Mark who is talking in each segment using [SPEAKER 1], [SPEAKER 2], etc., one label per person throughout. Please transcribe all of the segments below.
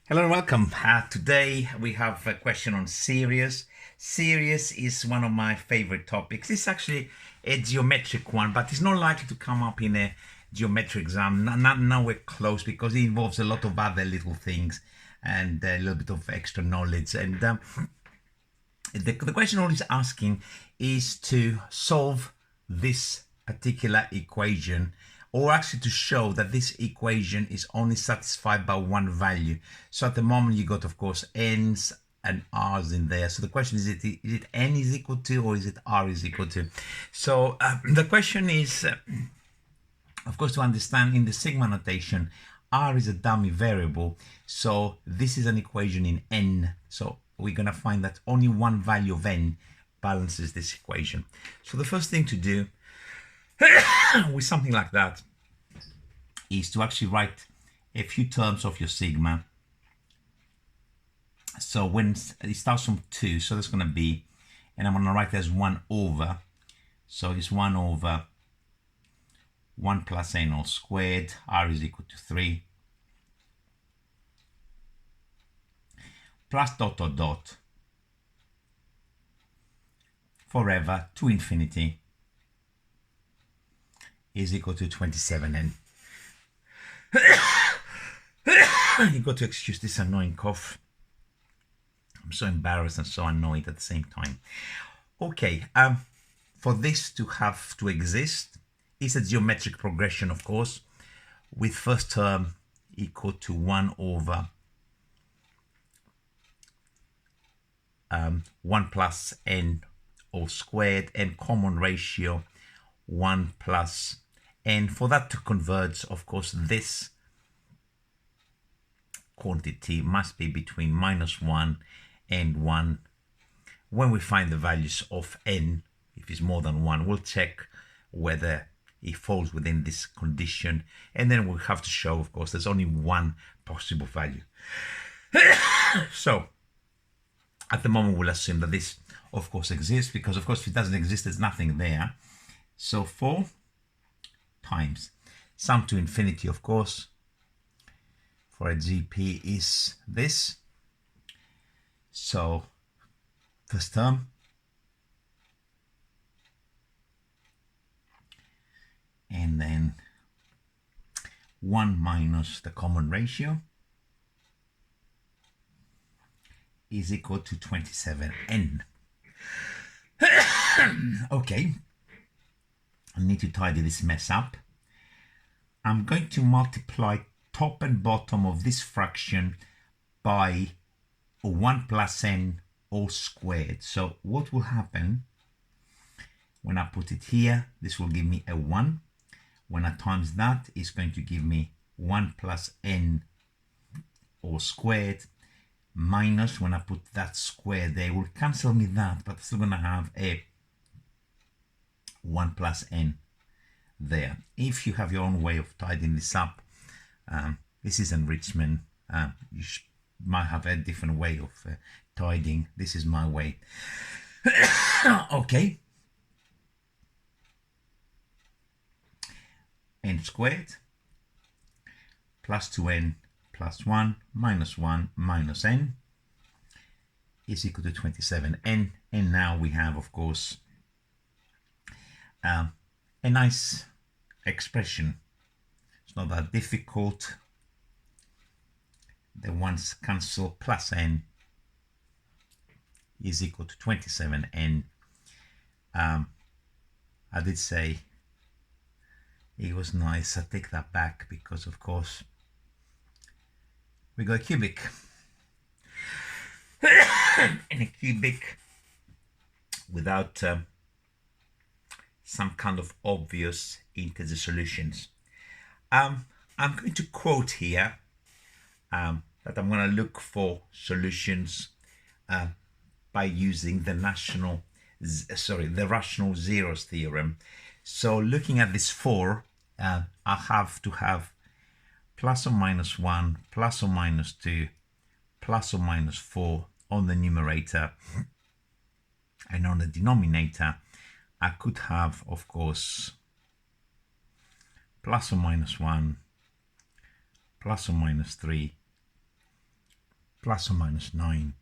[SPEAKER 1] Hello and welcome. Today we have a question on series. Series is one of my favorite topics. It's actually a geometric one, but it's not likely to come up in a geometry exam. Not nowhere close because it involves a lot of other little things and a little bit of extra knowledge. And the question always asking is to solve this particular equation, or actually to show that this equation is only satisfied by one value. So at the moment you got, of course, n's and r's in there. So the question is it n is equal to, or is it r is equal to? So the question is, of course, to understand in the sigma notation, r is a dummy variable. So this is an equation in n. So we're going to find that only one value of n balances this equation. So the first thing to do with something like that is to actually write a few terms of your sigma. So when it starts from 2, so that's going to be, and I'm going to write it as 1 over. So it's 1 over 1 plus n all squared, r is equal to 3, plus dot dot dot, forever to infinity, is equal to 27n. You got to excuse this annoying cough. I'm so embarrassed and so annoyed at the same time. Okay, for this to have to exist, it's a geometric progression, of course, with first term equal to 1 over 1 plus n all squared, and common ratio 1 plus n. For that to converge, of course, this quantity must be between -1 and 1. When we find the values of n, if it's more than 1, we'll check whether it falls within this condition, and then we'll have to show, of course, there's only one possible value. So at the moment we'll assume that this, of course, exists, because of course if it doesn't exist, there's nothing there. So 4 times sum to infinity, of course, for a GP is this. So first term, and then 1 minus the common ratio is equal to 27n. Okay, I need to tidy this mess up. I'm going to multiply top and bottom of this fraction by 1 plus n all squared. So what will happen when I put it here? This will give me a 1. When I times that, it's going to give me 1 plus n all squared, minus, when I put that square there, will cancel me that, but I'm still going to have a 1 plus n there. If you have your own way of tidying this up, this is enrichment. You might have a different way of tidying. This is my way. Okay. N squared plus 2n plus 1 minus 1 minus n is equal to 27n. And now we have, of course, a nice expression. It's not that difficult. The ones cancel, plus n is equal to 27n. I did say it was nice. I take that back because, of course, we got a cubic. And a cubic without some kind of obvious integer solutions. I'm going to quote here that I'm going to look for solutions by using the rational zeros theorem. So looking at this 4, I have to have plus or minus 1, plus or minus 2, plus or minus 4 on the numerator, and on the denominator I could have, of course, plus or minus 1, plus or minus 3, plus or minus 9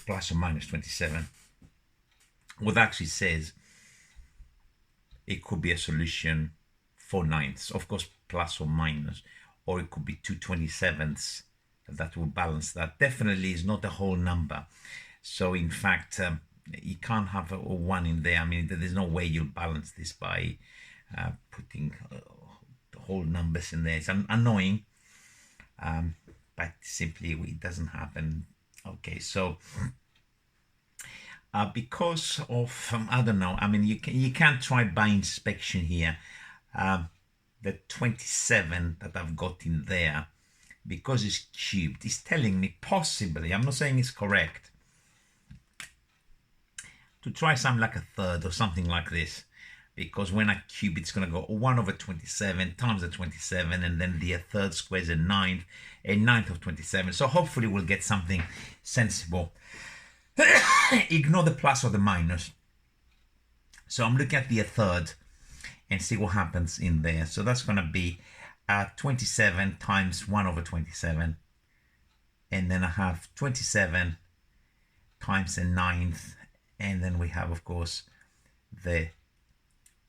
[SPEAKER 1] plus or minus 27. What that actually says, it could be a solution 4/9, of course, plus or minus, or it could be 2/27 that will balance that. Definitely is not a whole number. So in fact, you can't have a 1 in there. I mean, there's no way you'll balance this by putting whole numbers in there. It's annoying, but simply it doesn't happen. Okay, so because of I don't know, I mean, you can try by inspection here. The 27 that I've got in there, because it's cubed, is telling me possibly, I'm not saying it's correct, to try something like a third or something like this, because when I cube, it's going to go 1 over 27 times the 27, and then the third square is a ninth of 27. So hopefully we'll get something sensible. Ignore the plus or the minus. So I'm looking at the third and see what happens in there. So that's going to be 27 times 1 over 27. And then I have 27 times a ninth. And then we have, of course, the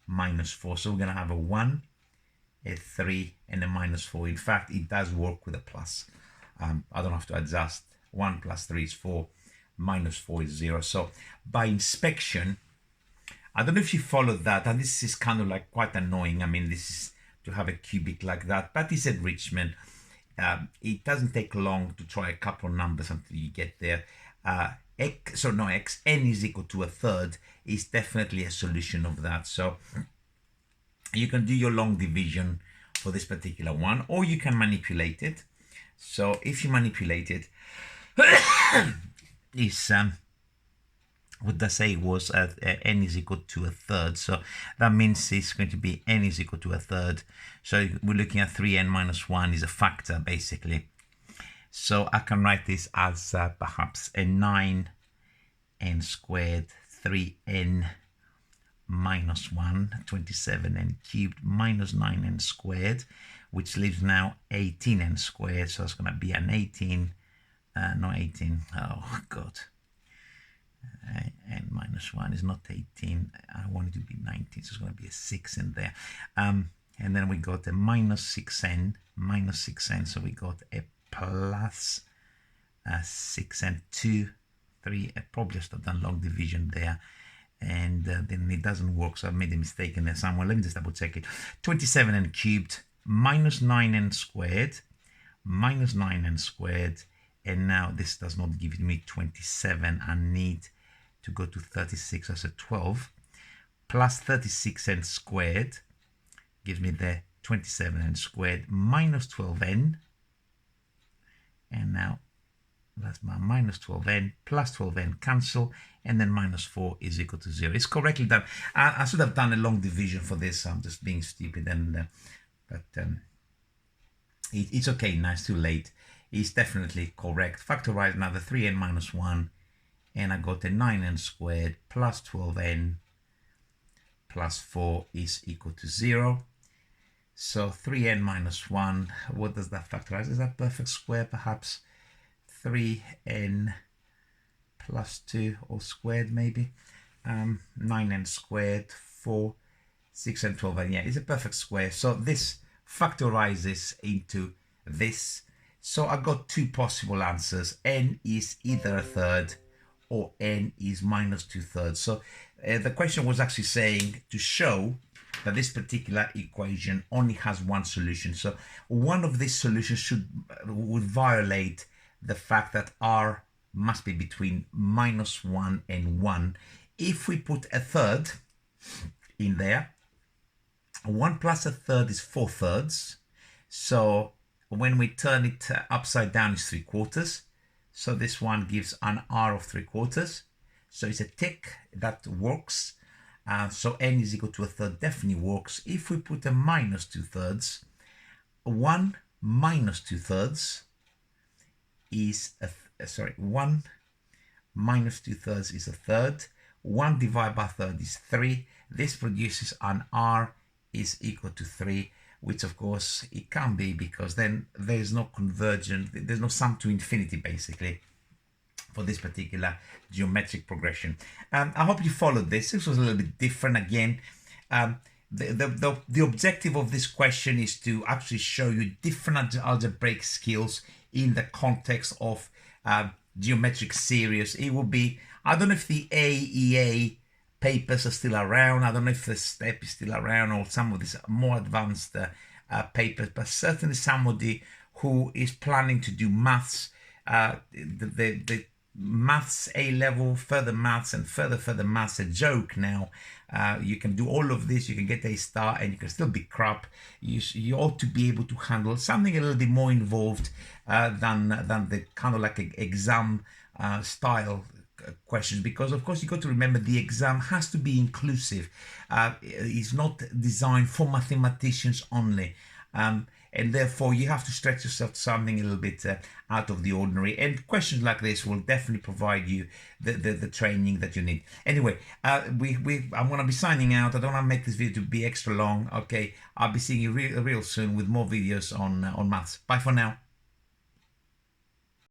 [SPEAKER 1] minus 4. So we're going to have a 1, a 3, and a minus 4. In fact, it does work with a plus. I don't have to adjust. 1 plus 3 is 4. Minus 4 is 0. So by inspection, I don't know if you followed that, and this is kind of like quite annoying. I mean, this is to have a cubic like that, but it's enrichment. It doesn't take long to try a couple of numbers until you get there. N is equal to a third is definitely a solution of that. So you can do your long division for this particular one, or you can manipulate it. So if you manipulate it, is what I say was n is equal to a third, so that means it's going to be n is equal to a third. So we're looking at 3n minus 1 is a factor basically. So I can write this as perhaps a 9n squared 3n minus 1, 27n cubed minus 9n squared, which leaves now 18n squared. So it's going to be an 18. Not 18. Oh God. And minus 1 is not 18. I want it to be 19, so it's going to be a 6 in there. And then we got a minus 6n, so we got a plus 6n, 2, 3. I probably should have done long division there. And then it doesn't work, so I made a mistake in there somewhere. Let me just double check it. 27n cubed minus 9n squared, minus 9n squared. And now this does not give me 27. I need to go to 36 as a 12 plus 36n squared gives me the 27n squared minus 12n. And now that's my minus 12n plus 12n cancel, and then minus 4 is equal to 0. It's correctly done. I should have done a long division for this. I'm just being stupid, and it's okay now. It's too late. Is definitely correct. Factorize now the 3n minus 1, and I got a 9n squared plus 12n plus 4 is equal to 0. So 3n minus 1, what does that factorize? Is that perfect square perhaps? 3n plus 2 all squared maybe. 9n squared, 4, 6 and 12n. Yeah, it's a perfect square. So this factorizes into this. So I got two possible answers. N is either a third or n is minus 2/3. So the question was actually saying to show that this particular equation only has one solution. So one of these solutions would violate the fact that r must be between minus 1 and 1. If we put a third in there, 1 plus a third is 4/3. So when we turn it upside down, it's 3/4. So this one gives an r of 3/4. So it's a tick that works. So n is equal to a third definitely works. If we put a minus 2/3, 1 minus 2/3 is 1 minus 2/3 is a third. 1 divided by a third is 3. This produces an r is equal to 3. which of course it can't be, because then there's no convergence, there's no sum to infinity basically for this particular geometric progression. I hope you followed this. This was a little bit different again. The objective of this question is to actually show you different algebraic skills in the context of geometric series. It will be, I don't know if the AEA papers are still around. I don't know if the STEP is still around, or some of these more advanced papers, but certainly somebody who is planning to do maths, the maths A level, further maths, and further maths, a joke now. You can do all of this, you can get a star, and you can still be crap. You ought to be able to handle something a little bit more involved than the kind of like exam style questions, because of course you got to remember the exam has to be inclusive. It's not designed for mathematicians only. And therefore you have to stretch yourself to something a little bit out of the ordinary, and questions like this will definitely provide you the training that you need. Anyway, I'm going to be signing out. I don't want to make this video to be extra long. Okay, I'll be seeing you real soon with more videos on maths. Bye for now.